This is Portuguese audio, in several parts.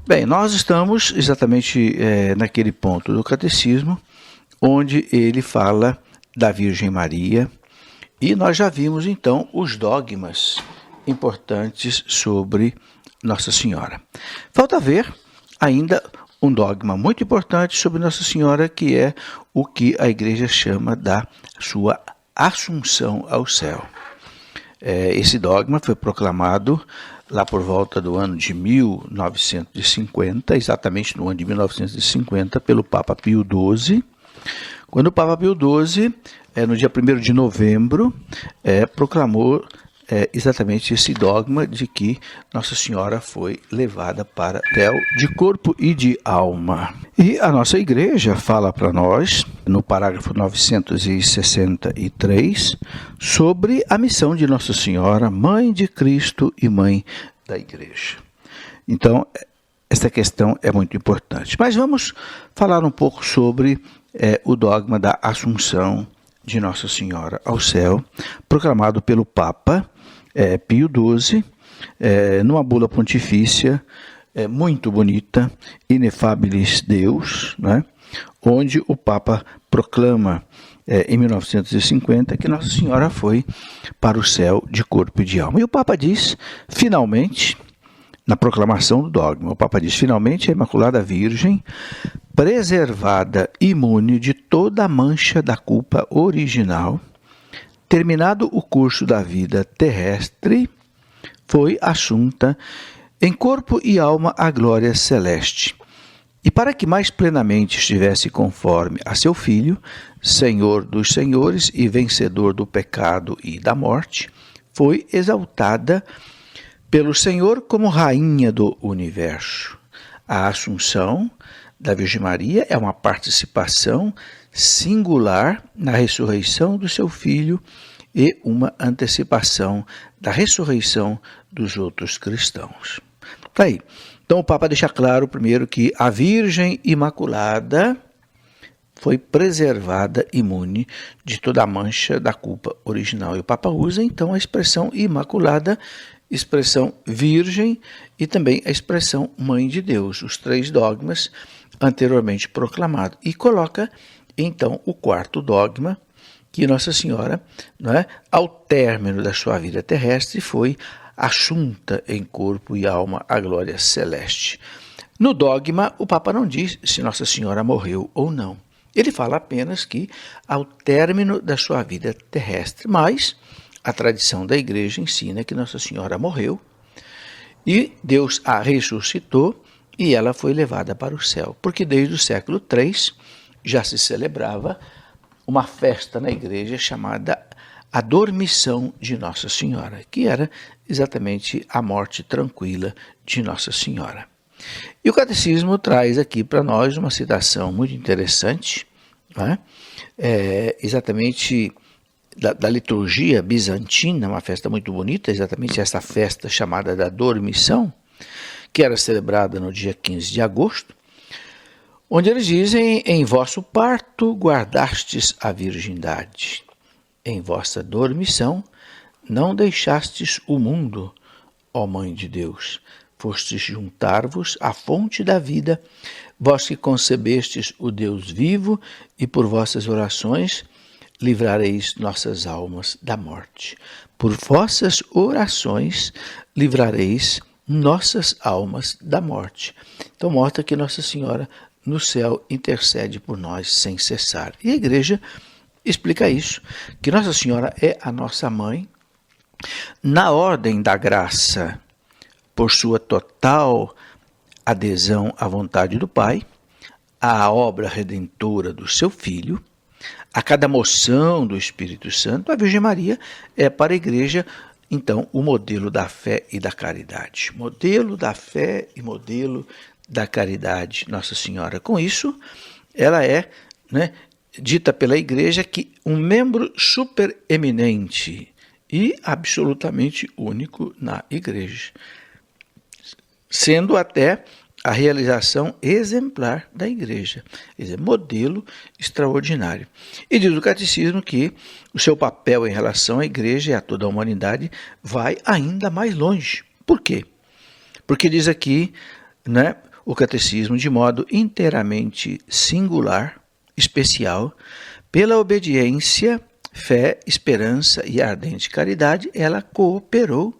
Bem, nós estamos exatamente naquele ponto do catecismo onde ele fala da Virgem Maria e nós já vimos então os dogmas importantes sobre Nossa Senhora. Falta ver ainda um dogma muito importante sobre Nossa Senhora, que é o que a Igreja chama da sua Assunção ao céu. Esse dogma foi proclamado lá por volta do ano de 1950, exatamente no ano de 1950, pelo Papa Pio XII, quando o Papa Pio XII, no dia 1º de novembro, proclamou exatamente esse dogma de que Nossa Senhora foi levada para o céu de corpo e de alma. E a nossa igreja fala para nós, no parágrafo 963, sobre a missão de Nossa Senhora, Mãe de Cristo e Mãe da Igreja. Então, essa questão é muito importante. Mas vamos falar um pouco sobre o dogma da Assunção de Nossa Senhora ao céu, proclamado pelo Papa Pio XII, numa bula pontifícia muito bonita, Ineffabilis Deus, né, onde o Papa proclama em 1950 que Nossa Senhora foi para o céu de corpo e de alma. E o Papa diz, finalmente, na proclamação do dogma, o Papa diz, finalmente a Imaculada Virgem, preservada imune de toda a mancha da culpa original, terminado o curso da vida terrestre, foi assunta em corpo e alma à glória celeste. E para que mais plenamente estivesse conforme a seu Filho, Senhor dos senhores e vencedor do pecado e da morte, foi exaltada pelo Senhor como Rainha do Universo. A Assunção da Virgem Maria é uma participação singular na ressurreição do seu Filho e uma antecipação da ressurreição dos outros cristãos. Tá aí. Então o Papa deixa claro primeiro que a Virgem Imaculada foi preservada imune de toda a mancha da culpa original. E o Papa usa então a expressão Imaculada, expressão Virgem e também a expressão Mãe de Deus, os três dogmas anteriormente proclamados. E coloca então o quarto dogma, que Nossa Senhora, ao término da sua vida terrestre, foi assunta em corpo e alma à glória celeste. No dogma, o Papa não diz se Nossa Senhora morreu ou não. Ele fala apenas que ao término da sua vida terrestre, mas a tradição da Igreja ensina que Nossa Senhora morreu e Deus a ressuscitou e ela foi levada para o céu, porque desde o século III já se celebrava uma festa na igreja chamada a Dormição de Nossa Senhora, que era exatamente a morte tranquila de Nossa Senhora. E o Catecismo traz aqui para nós uma citação muito interessante, exatamente da liturgia bizantina, uma festa muito bonita, exatamente essa festa chamada da Dormição, que era celebrada no dia 15 de agosto, onde eles dizem, em vosso parto guardastes a virgindade, em vossa dormição não deixastes o mundo, ó Mãe de Deus, fostes juntar-vos à fonte da vida, vós que concebestes o Deus vivo e por vossas orações livrareis nossas almas da morte. Por vossas orações livrareis nossas almas da morte. Então mostra que Nossa Senhora no céu intercede por nós sem cessar. E a igreja explica isso, que Nossa Senhora é a nossa mãe, na ordem da graça, por sua total adesão à vontade do Pai, à obra redentora do seu Filho, a cada moção do Espírito Santo. A Virgem Maria é para a igreja, então, o modelo da fé e da caridade. Modelo da fé e modelo da caridade, Nossa Senhora. Com isso, ela é dita pela igreja que um membro supereminente e absolutamente único na igreja, sendo até a realização exemplar da igreja, quer dizer, modelo extraordinário. E diz o Catecismo que o seu papel em relação à igreja e a toda a humanidade vai ainda mais longe. Por quê? Porque diz aqui, o catecismo de modo inteiramente singular, especial, pela obediência, fé, esperança e ardente caridade, ela cooperou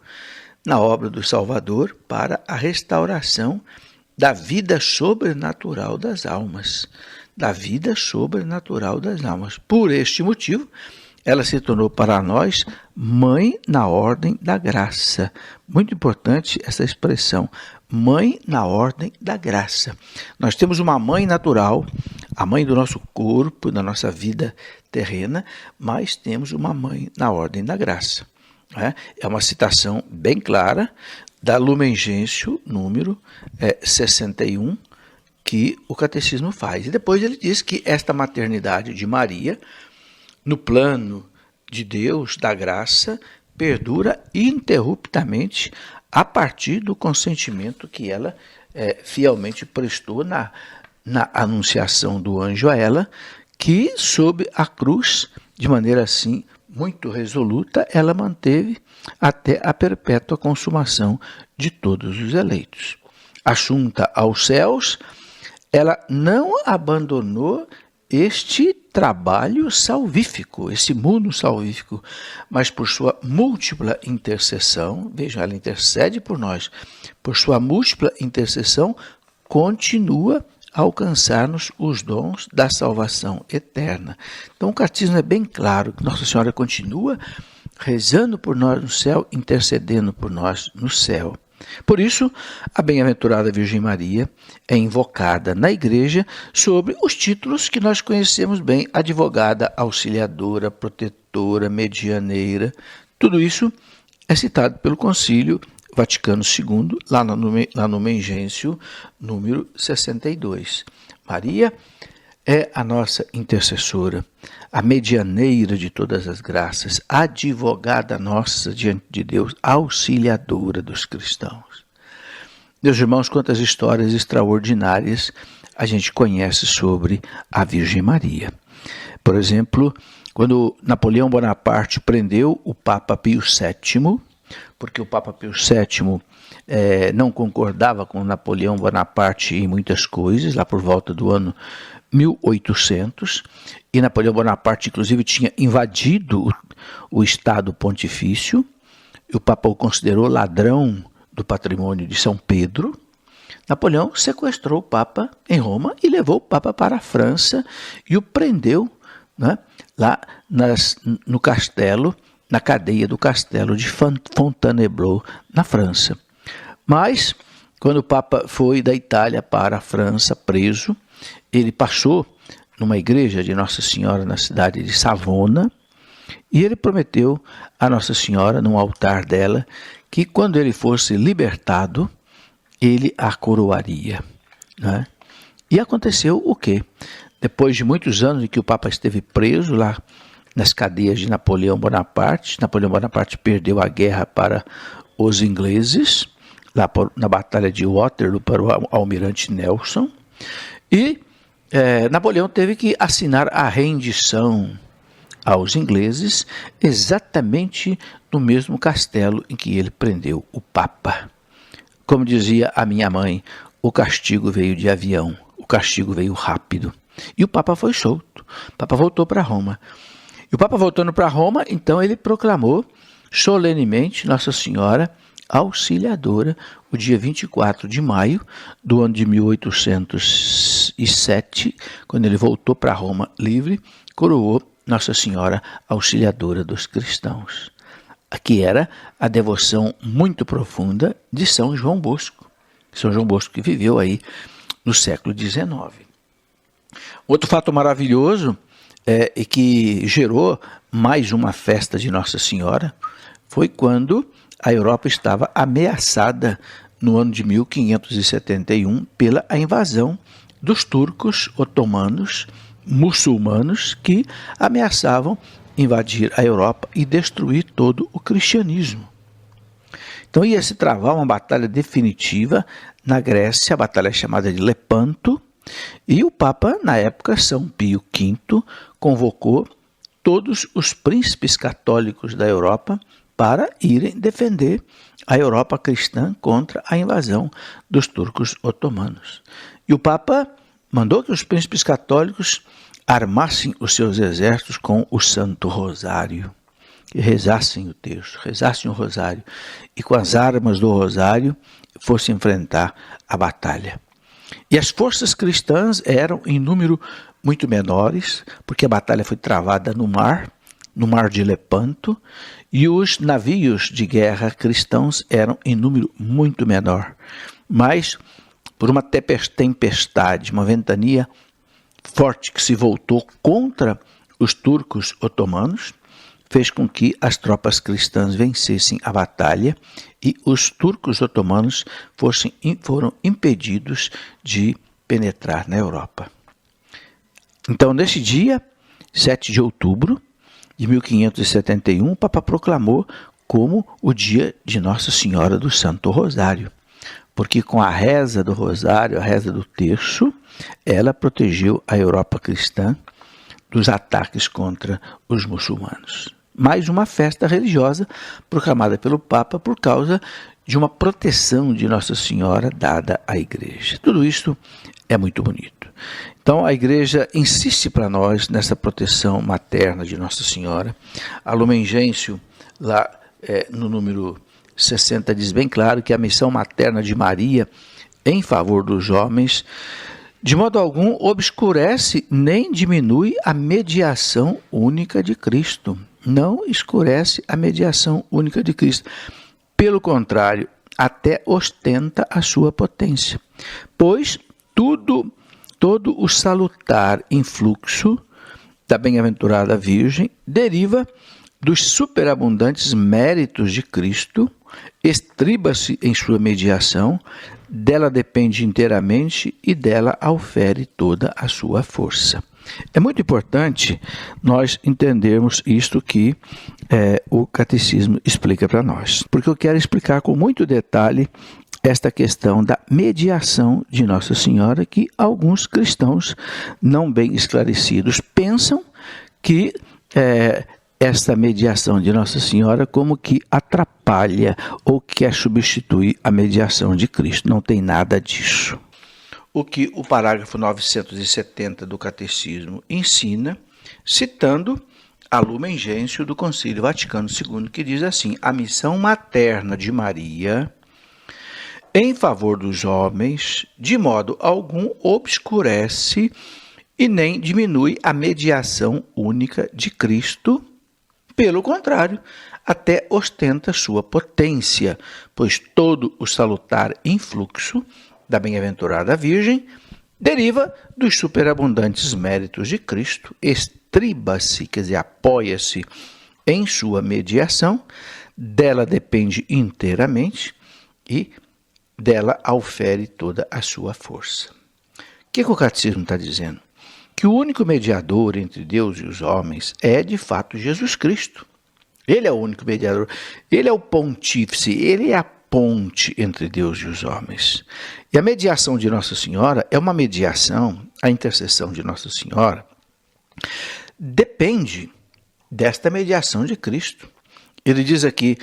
na obra do Salvador para a restauração da vida sobrenatural das almas. Da vida sobrenatural das almas. Por este motivo, ela se tornou para nós mãe na ordem da graça. Muito importante essa expressão, mãe na ordem da graça. Nós temos uma mãe natural, a mãe do nosso corpo, da nossa vida terrena, mas temos uma mãe na ordem da graça. É uma citação bem clara da Lumen Gentium, número 61, que o catecismo faz. E depois ele diz que esta maternidade de Maria, no plano de Deus, da graça, perdura ininterruptamente a partir do consentimento que ela fielmente prestou na anunciação do anjo a ela, que sob a cruz, de maneira assim muito resoluta, ela manteve até a perpétua consumação de todos os eleitos. Assunta aos céus, ela não abandonou este trabalho salvífico, esse mundo salvífico, mas por sua múltipla intercessão, veja, ela intercede por nós, por sua múltipla intercessão, continua a alcançar-nos os dons da salvação eterna. Então o catecismo é bem claro que Nossa Senhora continua rezando por nós no céu, intercedendo por nós no céu. Por isso, a bem-aventurada Virgem Maria é invocada na Igreja sobre os títulos que nós conhecemos bem: advogada, auxiliadora, protetora, medianeira. Tudo isso é citado pelo Concílio Vaticano II, lá no Lumen Gentium, número 62. Maria é a nossa intercessora, a medianeira de todas as graças, advogada nossa diante de Deus, auxiliadora dos cristãos. Meus irmãos, quantas histórias extraordinárias a gente conhece sobre a Virgem Maria. Por exemplo, quando Napoleão Bonaparte prendeu o Papa Pio VII, porque o Papa Pio VII não concordava com Napoleão Bonaparte em muitas coisas, lá por volta do ano 1800, e Napoleão Bonaparte, inclusive, tinha invadido o Estado Pontifício, e o Papa o considerou ladrão do patrimônio de São Pedro. Napoleão sequestrou o Papa em Roma e levou o Papa para a França e o prendeu, né, lá no castelo, na cadeia do castelo de Fontainebleau, na França. Mas, quando o Papa foi da Itália para a França, preso, ele passou numa igreja de Nossa Senhora na cidade de Savona, e ele prometeu a Nossa Senhora, num altar dela, que quando ele fosse libertado, ele a coroaria. Né? E aconteceu o quê? Depois de muitos anos em que o Papa esteve preso lá nas cadeias de Napoleão Bonaparte perdeu a guerra para os ingleses, lá na Batalha de Waterloo, para o almirante Nelson, e Napoleão teve que assinar a rendição aos ingleses exatamente no mesmo castelo em que ele prendeu o Papa. Como dizia a minha mãe, o castigo veio de avião, o castigo veio rápido. E o Papa foi solto, o Papa voltou para Roma. E o Papa voltando para Roma, então ele proclamou solenemente Nossa Senhora Auxiliadora, o dia 24 de maio do ano de 1807, quando ele voltou para Roma livre, coroou Nossa Senhora Auxiliadora dos cristãos. Aqui era a devoção muito profunda de São João Bosco. São João Bosco que viveu aí no século XIX. Outro fato maravilhoso e que gerou mais uma festa de Nossa Senhora foi quando a Europa estava ameaçada no ano de 1571 pela invasão dos turcos otomanos, muçulmanos, que ameaçavam invadir a Europa e destruir todo o cristianismo. Então ia se travar uma batalha definitiva na Grécia, a batalha chamada de Lepanto, e o Papa, na época, São Pio V, convocou todos os príncipes católicos da Europa para irem defender a Europa cristã contra a invasão dos turcos otomanos. E o Papa mandou que os príncipes católicos armassem os seus exércitos com o Santo Rosário, e rezassem o texto, rezassem o Rosário, e com as armas do Rosário fossem enfrentar a batalha. E as forças cristãs eram em número muito menores, porque a batalha foi travada no mar de Lepanto, e os navios de guerra cristãos eram em número muito menor. Mas, por uma tempestade, uma ventania forte que se voltou contra os turcos otomanos, fez com que as tropas cristãs vencessem a batalha e os turcos otomanos foram impedidos de penetrar na Europa. Então, nesse dia, 7 de outubro de 1571, o Papa proclamou como o dia de Nossa Senhora do Santo Rosário, porque com a reza do Rosário, a reza do terço, ela protegeu a Europa cristã dos ataques contra os muçulmanos. Mais uma festa religiosa proclamada pelo Papa por causa de uma proteção de Nossa Senhora dada à Igreja. Tudo isso é muito bonito. Então a Igreja insiste para nós nessa proteção materna de Nossa Senhora. A Lumen Gentium, lá no número 60, diz bem claro que a missão materna de Maria em favor dos homens de modo algum obscurece nem diminui a mediação única de Cristo. Não escurece a mediação única de Cristo. Pelo contrário, até ostenta a sua potência. Pois todo o salutar influxo da bem-aventurada Virgem deriva dos superabundantes méritos de Cristo, estriba-se em sua mediação, dela depende inteiramente e dela aufere toda a sua força. É muito importante nós entendermos isto que o catecismo explica para nós, porque eu quero explicar com muito detalhe esta questão da mediação de Nossa Senhora, que alguns cristãos não bem esclarecidos pensam que esta mediação de Nossa Senhora como que atrapalha ou quer substituir a mediação de Cristo. Não tem nada disso. O que o parágrafo 970 do Catecismo ensina, citando a Lumen Gentium do Concílio Vaticano II, que diz assim: a missão materna de Maria em favor dos homens, de modo algum obscurece e nem diminui a mediação única de Cristo. Pelo contrário, até ostenta sua potência, pois todo o salutar influxo da bem-aventurada Virgem deriva dos superabundantes méritos de Cristo, estriba-se, quer dizer, apoia-se em sua mediação, dela depende inteiramente e dela aufere toda a sua força. O que o Catecismo está dizendo? Que o único mediador entre Deus e os homens é, de fato, Jesus Cristo. Ele é o único mediador, ele é o pontífice, ele é a ponte entre Deus e os homens. E a mediação de Nossa Senhora é uma mediação, a intercessão de Nossa Senhora depende desta mediação de Cristo. Ele diz aqui,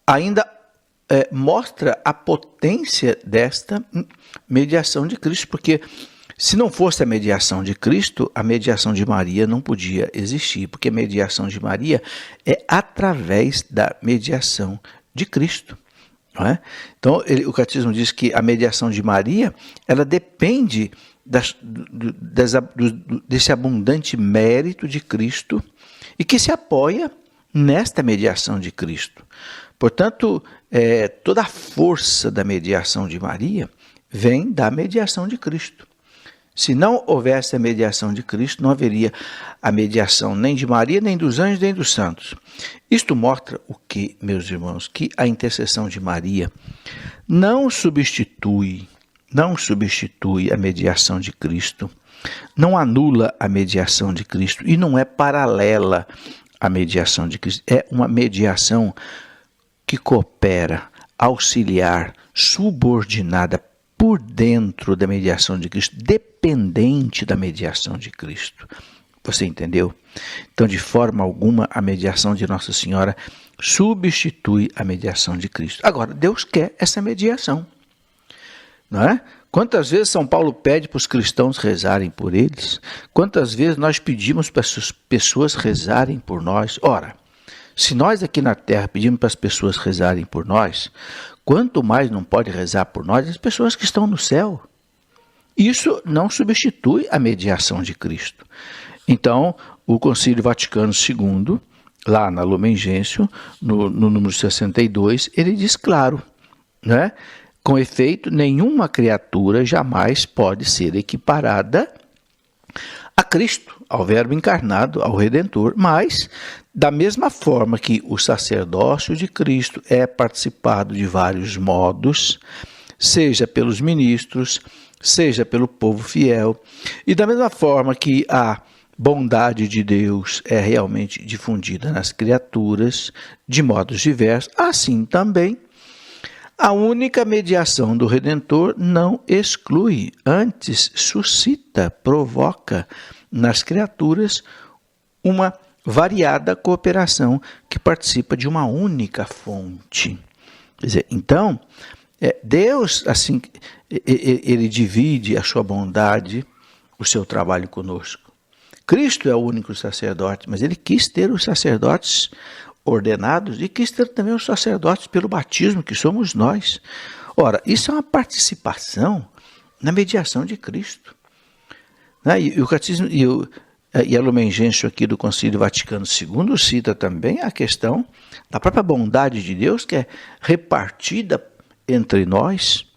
ainda mostra a potência desta mediação de Cristo, porque se não fosse a mediação de Cristo, a mediação de Maria não podia existir, porque a mediação de Maria é através da mediação de Cristo. Não é? Então, o Catecismo diz que a mediação de Maria, ela depende desse abundante mérito de Cristo e que se apoia nesta mediação de Cristo. Portanto, toda a força da mediação de Maria vem da mediação de Cristo. Se não houvesse a mediação de Cristo, não haveria a mediação nem de Maria, nem dos anjos, nem dos santos. Isto mostra o que, meus irmãos? Que a intercessão de Maria não substitui a mediação de Cristo, não anula a mediação de Cristo e não é paralela à mediação de Cristo. É uma mediação que coopera, auxiliar, subordinada por dentro da mediação de Cristo, dependente da mediação de Cristo. Você entendeu? Então, de forma alguma, a mediação de Nossa Senhora substitui a mediação de Cristo. Agora, Deus quer essa mediação, não é? Quantas vezes São Paulo pede para os cristãos rezarem por eles? Quantas vezes nós pedimos para as pessoas rezarem por nós? Ora, se nós aqui na Terra pedimos para as pessoas rezarem por nós, quanto mais não pode rezar por nós as pessoas que estão no céu? Isso não substitui a mediação de Cristo. Então, o Concílio Vaticano II, lá na Lumen Gentium, no número 62, ele diz claro, né? Com efeito, nenhuma criatura jamais pode ser equiparada a Cristo, ao Verbo encarnado, ao Redentor, mas, da mesma forma que o sacerdócio de Cristo é participado de vários modos, seja pelos ministros, seja pelo povo fiel, e da mesma forma que a bondade de Deus é realmente difundida nas criaturas de modos diversos, assim também a única mediação do Redentor não exclui, antes suscita, provoca nas criaturas uma variada cooperação que participa de uma única fonte. Quer dizer, então, Deus, assim, ele divide a sua bondade, o seu trabalho conosco. Cristo é o único sacerdote, mas ele quis ter os sacerdotes ordenados e quis ter também os sacerdotes pelo batismo, que somos nós. Ora, isso é uma participação na mediação de Cristo. Né? E o catecismo e a Lumen Gentium aqui do Concílio Vaticano II cita também a questão da própria bondade de Deus, que é repartida entre nós.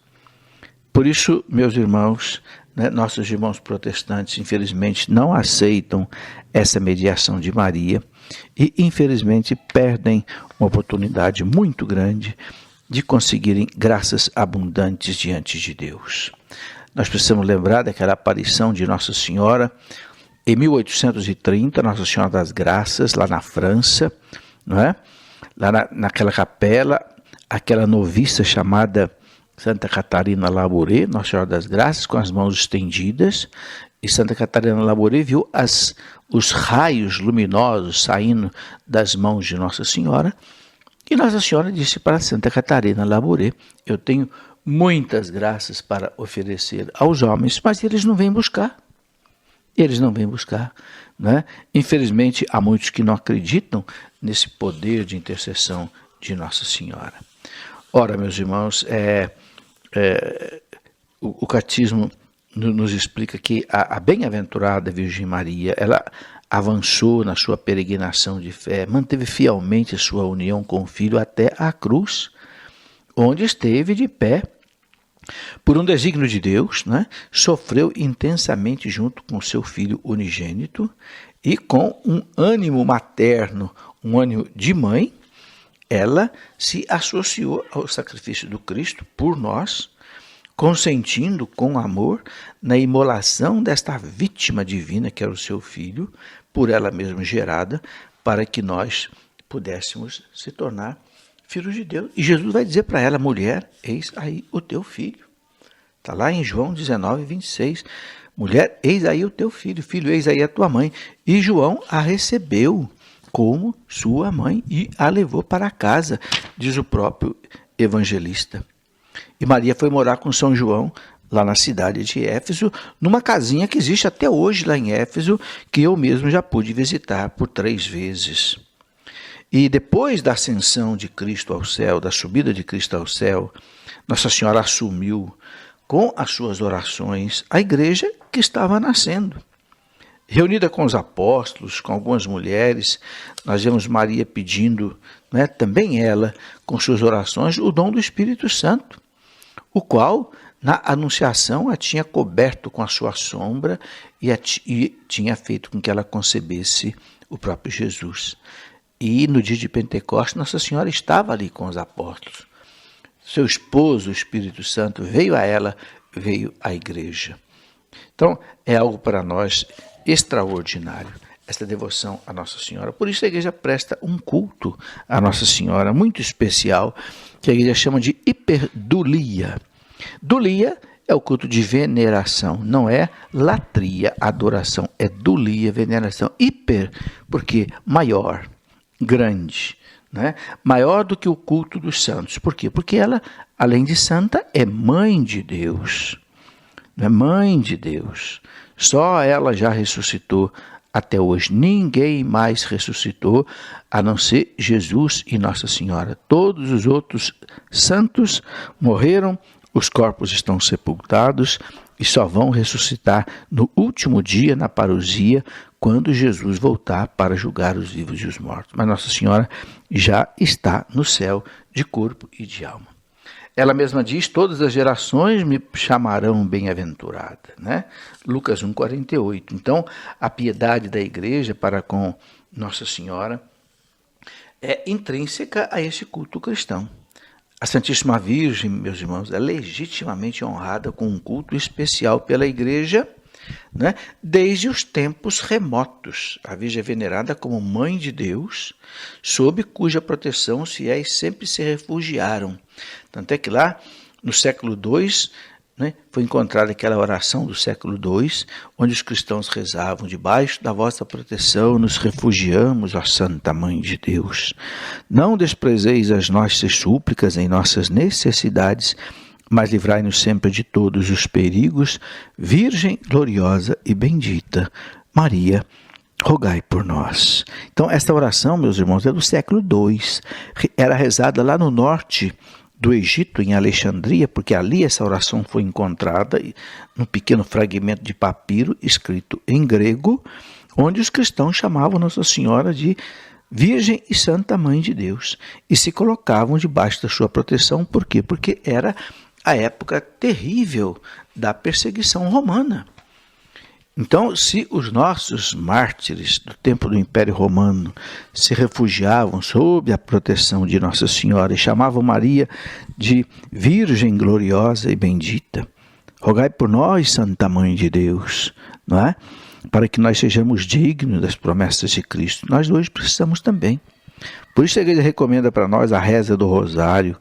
Por isso, meus irmãos, né, nossos irmãos protestantes, infelizmente, não aceitam essa mediação de Maria e, infelizmente, perdem uma oportunidade muito grande de conseguirem graças abundantes diante de Deus. Nós precisamos lembrar daquela aparição de Nossa Senhora em 1830, Nossa Senhora das Graças, lá na França, não é? Lá naquela capela, aquela noviça chamada Santa Catarina Labouré, Nossa Senhora das Graças, com as mãos estendidas, e Santa Catarina Labouré viu os raios luminosos saindo das mãos de Nossa Senhora, e Nossa Senhora disse para Santa Catarina Labouré: eu tenho muitas graças para oferecer aos homens, mas eles não vêm buscar. Eles não vêm buscar, né? Infelizmente, há muitos que não acreditam nesse poder de intercessão de Nossa Senhora. Ora, meus irmãos, o catecismo nos explica que a bem-aventurada Virgem Maria, ela avançou na sua peregrinação de fé, manteve fielmente a sua união com o Filho até a cruz, onde esteve de pé por um desígnio de Deus, né? Sofreu intensamente junto com seu Filho unigênito e com um ânimo materno, um ânimo de mãe, ela se associou ao sacrifício do Cristo por nós, consentindo com amor na imolação desta vítima divina que era o seu Filho, por ela mesma gerada, para que nós pudéssemos se tornar filhos de Deus. E Jesus vai dizer para ela: mulher, eis aí o teu filho. Está lá em João 19, 26. Mulher, eis aí o teu filho. Filho, eis aí a tua mãe. E João a recebeu como sua mãe e a levou para casa, diz o próprio evangelista. E Maria foi morar com São João, lá na cidade de Éfeso, numa casinha que existe até hoje lá em Éfeso, que eu mesmo já pude visitar por 3 vezes. E depois da ascensão de Cristo ao céu, da subida de Cristo ao céu, Nossa Senhora assumiu com as suas orações a igreja que estava nascendo. Reunida com os apóstolos, com algumas mulheres, nós vemos Maria pedindo, né, também ela, com suas orações, o dom do Espírito Santo, o qual, na Anunciação, a tinha coberto com a sua sombra e tinha feito com que ela concebesse o próprio Jesus. E no dia de Pentecostes, Nossa Senhora estava ali com os apóstolos. Seu esposo, o Espírito Santo, veio a ela, veio à igreja. Então, é algo para nós extraordinário, esta devoção à Nossa Senhora. Por isso a igreja presta um culto à Nossa Senhora muito especial, que a igreja chama de hiperdulia. Dulia é o culto de veneração, não é latria, adoração, é dulia, veneração. Hiper, porque maior, grande, né? Maior do que o culto dos santos. Por quê? Porque ela, além de santa, é mãe de Deus. É mãe de Deus. Só ela já ressuscitou até hoje. Ninguém mais ressuscitou, a não ser Jesus e Nossa Senhora. Todos os outros santos morreram, os corpos estão sepultados e só vão ressuscitar no último dia, na parousia, quando Jesus voltar para julgar os vivos e os mortos. Mas Nossa Senhora já está no céu de corpo e de alma. Ela mesma diz, todas as gerações me chamarão bem-aventurada, né? Lucas 1,48. Então, a piedade da igreja para com Nossa Senhora é intrínseca a esse culto cristão. A Santíssima Virgem, meus irmãos, é legitimamente honrada com um culto especial pela igreja, né? Desde os tempos remotos. A Virgem é venerada como Mãe de Deus, sob cuja proteção os fiéis sempre se refugiaram. Tanto é que lá, no século II, né, foi encontrada aquela oração do século II, onde os cristãos rezavam, debaixo da vossa proteção nos refugiamos, ó Santa Mãe de Deus. Não desprezeis as nossas súplicas em nossas necessidades, mas livrai-nos sempre de todos os perigos, Virgem gloriosa e bendita, Maria, rogai por nós. Então, esta oração, meus irmãos, é do século II. Era rezada lá no norte do Egito, em Alexandria, porque ali essa oração foi encontrada, num pequeno fragmento de papiro escrito em grego, onde os cristãos chamavam Nossa Senhora de Virgem e Santa Mãe de Deus, e se colocavam debaixo da sua proteção. Por quê? Porque era a época terrível da perseguição romana. Então, se os nossos mártires do tempo do Império Romano se refugiavam sob a proteção de Nossa Senhora e chamavam Maria de Virgem gloriosa e bendita, rogai por nós, Santa Mãe de Deus, não é? Para que nós sejamos dignos das promessas de Cristo. Nós hoje precisamos também. Por isso a igreja recomenda para nós a reza do Rosário,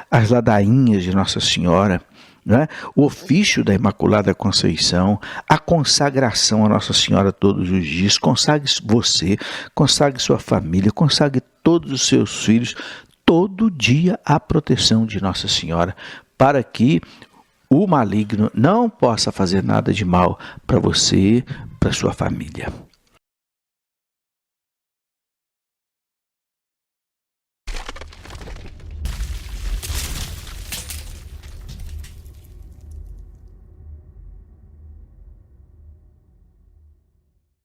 as ladainhas de Nossa Senhora, né? O ofício da Imaculada Conceição, a consagração a Nossa Senhora todos os dias. Consagre você, consagre sua família, consagre todos os seus filhos, todo dia à proteção de Nossa Senhora, para que o maligno não possa fazer nada de mal para você, para sua família.